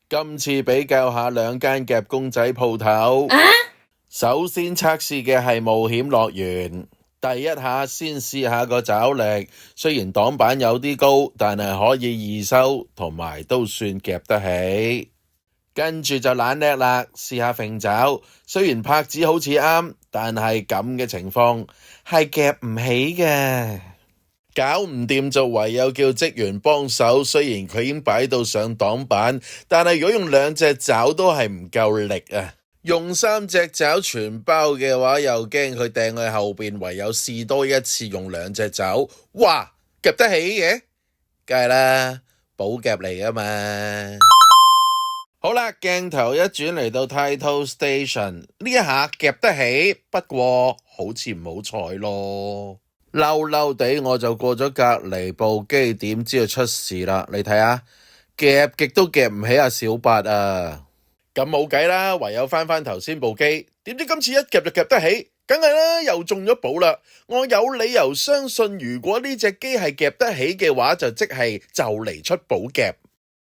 今次比較下兩間夾公仔鋪頭。首先測試嘅係冒險樂園，第一下先試下個爪力，雖然擋板有啲高，但係可以易收，同埋都算夾得起。跟住就懶叻啦，試下揈爪，雖然拍子好似啱，但係咁嘅情況係夾唔起嘅。搞唔掂就唯有叫職員幫手，雖然佢已經擺到上擋板，但係如果用兩隻爪都係唔夠力啊！用三隻爪全包嘅話，又驚佢掟去後邊，唯有試多一次用兩隻爪。哇，夾得起嘅？梗係啦，寶夾嚟噶嘛。好啦，鏡頭一轉嚟到 Title Station， 呢一下夾得起，不過好似唔好彩咯。嬲嬲地我就過咗隔離部機，點知就出事啦。你睇下，夾極都夾唔起阿小八啊！咁冇計啦，唯有翻頭先部機，點知今次一夾就夾得起，梗係啦，又中咗寶啦。我有理由相信，如果呢隻機係夾得起嘅話，就即係就嚟出寶夾。